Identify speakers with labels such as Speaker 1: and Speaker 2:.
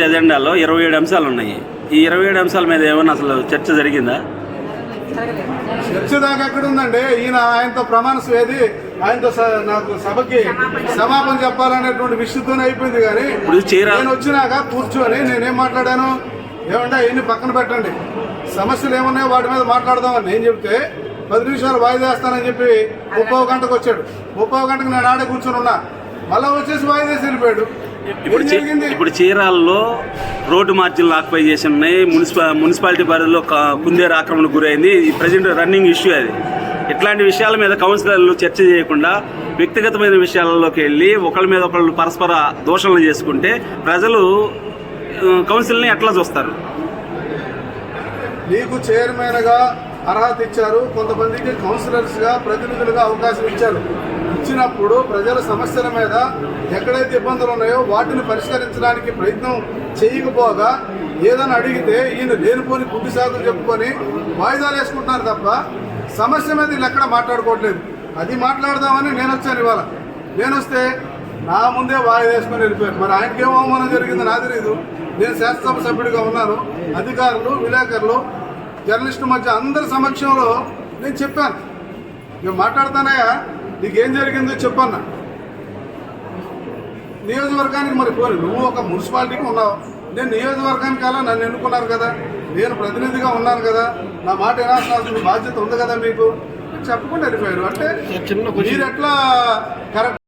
Speaker 1: ఈరోజు ఎజెండాలో 27 అంశాలు ఉన్నాయి. ఈ 27 అంశాల మీద ఏమైనా అసలు చర్చ జరిగిందా?
Speaker 2: చర్చ దాకా ఎక్కడ ఉందండి. ఆయనతో ప్రమాణ స్వేది, ఆయనతో నాకు సభకి సమాపన చెప్పాలనేటువంటి విషయంతోనే అయిపోయింది. కానీ నేను వచ్చినాక కూర్చొని నేనేం మాట్లాడాను, ఏమంటే ఇన్ని పక్కన పెట్టండి, సమస్యలు ఏమున్నాయో వాటి మీద మాట్లాడదామని నేను చెప్తే 10 నిమిషాలు వాయిదా వేస్తానని చెప్పి 30 గంటకు వచ్చాడు. 30 గంటకు నేను ఆడే కూర్చొని ఉన్నా, మళ్ళీ వచ్చేసి వాయిదా వెళ్ళిపోయాడు.
Speaker 1: ఇప్పుడు చీరాల్లో రోడ్డు మార్జిన్లు ఆక్యుపై చేసి ఉన్నాయి. మున్సిపాలిటీ పరిధిలో కుందేరు ఆక్రమణకు గురైంది. ప్రజెంట్ రన్నింగ్ ఇష్యూ అది. ఇట్లాంటి విషయాల మీద కౌన్సిలర్లు చర్చ చేయకుండా వ్యక్తిగతమైన విషయాలలోకి వెళ్ళి ఒకళ్ళ మీద ఒకళ్ళు పరస్పర దోషణలు చేసుకుంటే ప్రజలు కౌన్సిల్ని ఎట్లా చూస్తారు?
Speaker 2: నీకు చైర్మన్గా అర్హత ఇచ్చారు, కొంతమందికి కౌన్సిలర్స్గా ప్రతినిధులుగా అవకాశం ఇచ్చారు. ఇచ్చినప్పుడు ప్రజల సమస్యల మీద ఎక్కడైతే ఇబ్బందులు ఉన్నాయో వాటిని పరిష్కరించడానికి ప్రయత్నం చేయకపోగా ఏదైనా అడిగితే ఈయన లేనిపోని గుడ్డి సాగులు చెప్పుకొని వాయిదాలు వేసుకుంటున్నారు తప్ప సమస్య మీద వీళ్ళు ఎక్కడ మాట్లాడుకోవట్లేదు. అది మాట్లాడదామని నేను వచ్చాను. ఇవాళ నేను వస్తే నా ముందే వాయిదా వేసుకొని వెళ్ళిపోయారు. మరి ఆయనకేం అవమానం జరిగిందో నాకు తెలియదు. నేను శాసనసభ సభ్యుడిగా ఉన్నాను. అధికారులు, విలేకరులు, జర్నలిస్టు మధ్య అందరి సమక్షంలో నేను చెప్పాను, నేను మాట్లాడతానయ్యా, నీకేం జరిగిందో చెప్పన్నా. నియోజకవర్గానికి మరి పోయి నువ్వు ఒక మున్సిపాలిటీకి ఉన్నావు, నేను నియోజకవర్గానికి అలా నన్ను ఎన్నుకున్నారు కదా, నేను ప్రతినిధిగా ఉన్నాను కదా, నా మాట వినాల్సిన బాధ్యత ఉంది కదా మీకు చెప్పకుండా వెళ్ళిపోయారు. అంటే మీరు ఎట్లా కరెక్ట్